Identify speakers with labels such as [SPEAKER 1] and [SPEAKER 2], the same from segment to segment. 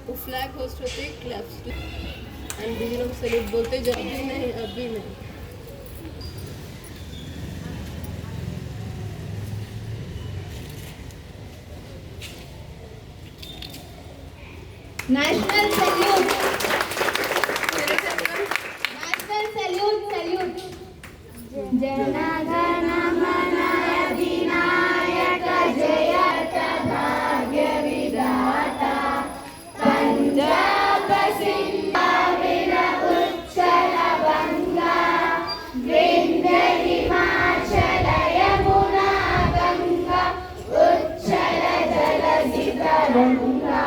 [SPEAKER 1] वो flag host होते हैं क्लैप्स एंड भी लोग सैल्यूट बोलते जब भी नहीं अभी नहीं.
[SPEAKER 2] National salute. National salute. Salute. Jana Gana Mana Adinayaka Jayata Bhagya Vidata Punjab Sindha Vira Uchchala Banga Vindhya Himachala Yamuna Ganga Uchchala Jaladita Ganga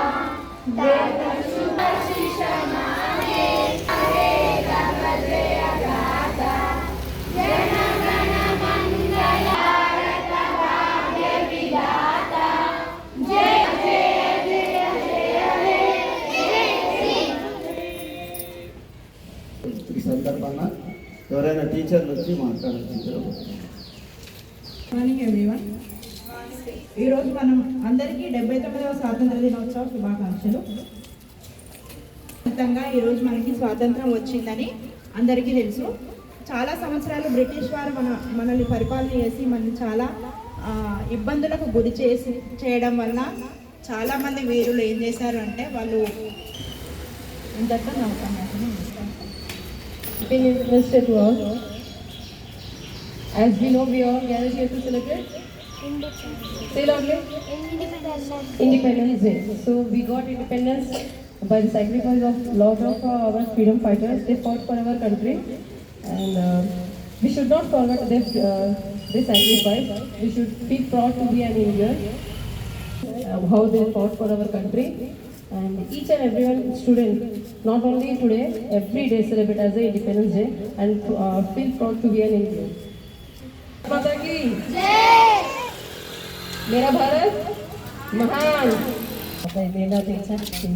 [SPEAKER 3] ఈ సందర్భంగా ఎవరైనా టీచర్లు వచ్చి మాట్లాడుతుంటారు.
[SPEAKER 4] Morning everyone. ఈరోజు మనం అందరికీ 79వ స్వాతంత్ర దినోత్సవ శుభాకాంక్షలు. మొత్తంగా ఈరోజు మనకి స్వాతంత్రం వచ్చిందని అందరికీ తెలుసు. చాలా సంవత్సరాలు బ్రిటిష్ వారు మనల్ని పరిపాలన చేసి మనల్ని చాలా ఇబ్బందులకు గురి చేయడం వల్ల చాలామంది వీరులు ఏం చేశారు అంటే వాళ్ళు ఇంతట్లో నమ్మకం.
[SPEAKER 1] As we know, we all gather here to celebrate. Say loudly. Independence Day. So we got independence by the sacrifice of lot of our freedom fighters. They fought for our country, and we should not forget this sacrifice. We should feel proud to be an Indian. How they fought for our country, and each and everyone student, not only today, every day celebrate as a Independence Day and feel proud to be an Indian. माता की जय. मेरा भारत महान.
[SPEAKER 5] I may not exactly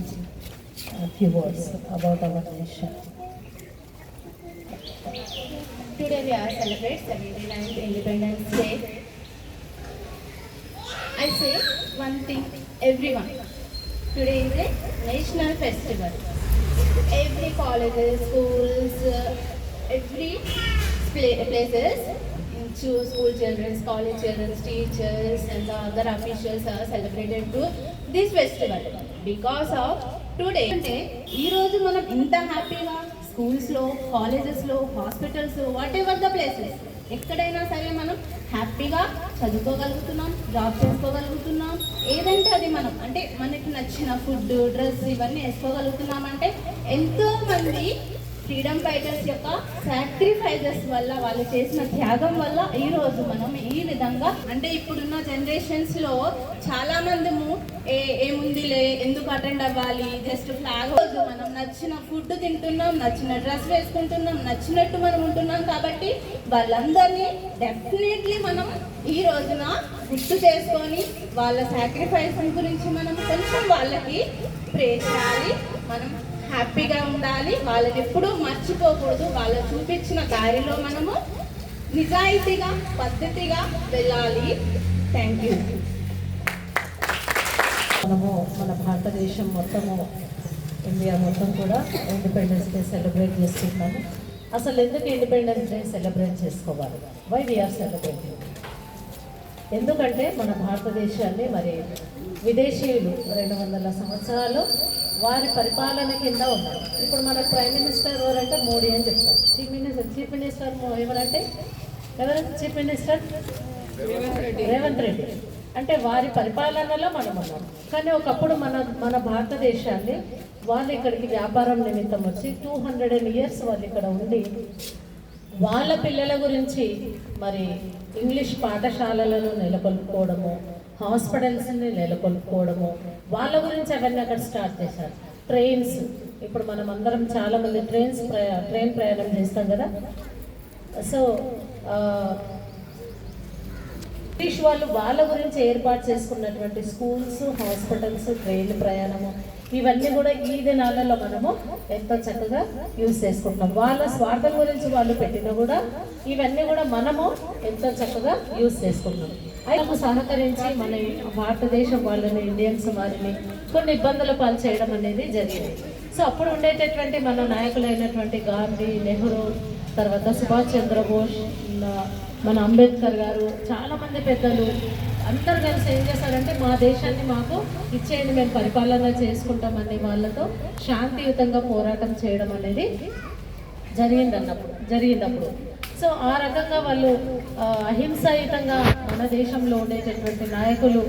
[SPEAKER 5] a few words about our nation.
[SPEAKER 2] Today we are celebrating 79th Independence Day. I say one thing, everyone. Today is a national festival. Every colleges, schools, every places, school children, college children, teachers and the other officials are celebrated to this festival because of today. ఈ రోజు మనం ఇంత హ్యాపీగా స్కూల్స్లో, కాలేజెస్లో, hospitals, what ever the places, ఎక్కడైనా సరే మనం హ్యాపీగా చదువుకోగలుగుతున్నాం, జాబ్ చేసుకోగలుగుతున్నాం. ఏదంటే అది మనం అంటే మనకి నచ్చిన ఫుడ్, డ్రెస్ ఇవన్నీ వేసుకోగలుగుతున్నాం అంటే ఎంతోమంది ఫ్రీడమ్ ఫైటర్స్ యొక్క సాక్రిఫైజెస్ వల్ల, వాళ్ళు చేసిన త్యాగం వల్ల ఈరోజు మనం ఈ విధంగా అంటే ఇప్పుడున్న జనరేషన్స్లో చాలామంది ఏముందిలే ఎందుకు అటెండ్ అవ్వాలి, జస్ట్ ఫ్లాగ్ రోజు మనం నచ్చిన ఫుడ్ తింటున్నాం, నచ్చిన డ్రెస్ వేసుకుంటున్నాం, నచ్చినట్టు మనం ఉంటున్నాం. కాబట్టి వాళ్ళందరినీ డెఫినెట్లీ మనం ఈ రోజున గుర్తు చేసుకొని వాళ్ళ సాక్రిఫైస్ గురించి మనం కొంచెం వాళ్ళకి ప్రే చేయాలి. మనం హ్యాపీగా ఉండాలి, వాళ్ళని ఎప్పుడూ మర్చిపోకూడదు. వాళ్ళు చూపించిన దారిలో మనము నిజాయితీగా, పద్ధతిగా వెళ్ళాలి. Thank you.
[SPEAKER 5] మనము మన భారతదేశం మొత్తము, ఇండియా మొత్తం కూడా ఇండిపెండెన్స్ డే సెలబ్రేట్ చేసుకుంటున్నాము. అసలు ఎందుకు ఇండిపెండెన్స్ డే సెలబ్రేట్ చేసుకోవాలి? Why we are celebrating? ఎందుకంటే మన భారతదేశాన్ని మరి విదేశీయులు 200 సంవత్సరాలు వారి పరిపాలన కింద ఉన్నారు. ఇప్పుడు మన ప్రైమ్ మినిస్టర్ ఎవరంటే మోడీ అని చెప్తారు. చీఫ్ మినిస్టర్ ఎవరంటే చీఫ్ మినిస్టర్ రేవంత్ రెడ్డి. అంటే వారి పరిపాలనలో మనం ఉన్నాం. కానీ ఒకప్పుడు మన భారతదేశాన్ని వాళ్ళు ఇక్కడికి వ్యాపారం నిమిత్తం వచ్చి 200 years వాళ్ళు ఇక్కడ ఉండి వాళ్ళ పిల్లల గురించి మరి ఇంగ్లీష్ పాఠశాలలను నెలకొల్పుకోవడము, హాస్పిటల్స్ని నెలకొల్పుకోవడము, వాళ్ళ గురించి అవన్నీ అక్కడ స్టార్ట్ చేశారు. ట్రైన్స్, ఇప్పుడు మనం అందరం చాలామంది ట్రైన్ ప్రయాణం చేస్తాం కదా. సో బ్రిటిష్ వాళ్ళు వాళ్ళ గురించి ఏర్పాటు చేసుకున్నటువంటి స్కూల్స్, హాస్పిటల్స్, ట్రైన్ ప్రయాణము ఇవన్నీ కూడా ఈ దినాలలో మనము ఎంతో చక్కగా యూజ్ చేసుకుంటున్నాం. వాళ్ళ స్వార్థం గురించి వాళ్ళు పెట్టినా కూడా ఇవన్నీ కూడా మనము ఎంతో చక్కగా యూజ్ చేసుకుంటున్నాం. ఆయనకు సహకరించి మన భారతదేశం వాళ్ళని ఇండియన్స్ వారిని కొన్ని ఇబ్బందుల పాలు చేయడం అనేది జరిగింది. సో అప్పుడు ఉండేటటువంటి మన నాయకులైనటువంటి గాంధీ, నెహ్రూ, తర్వాత సుభాష్ చంద్రబోస్, మన అంబేద్కర్ గారు, చాలామంది పెద్దలు అందరు కలిసి ఏం చేశారంటే మా దేశాన్ని మాకు ఇచ్చేయండి, మేము పరిపాలన చేసుకుంటామని వాళ్ళతో శాంతియుతంగా పోరాటం చేయడం అనేది జరిగిందప్పుడు. సో ఆ రకంగా వాళ్ళు అహింసాయుతంగా మన దేశంలో ఉండేటటువంటి నాయకులు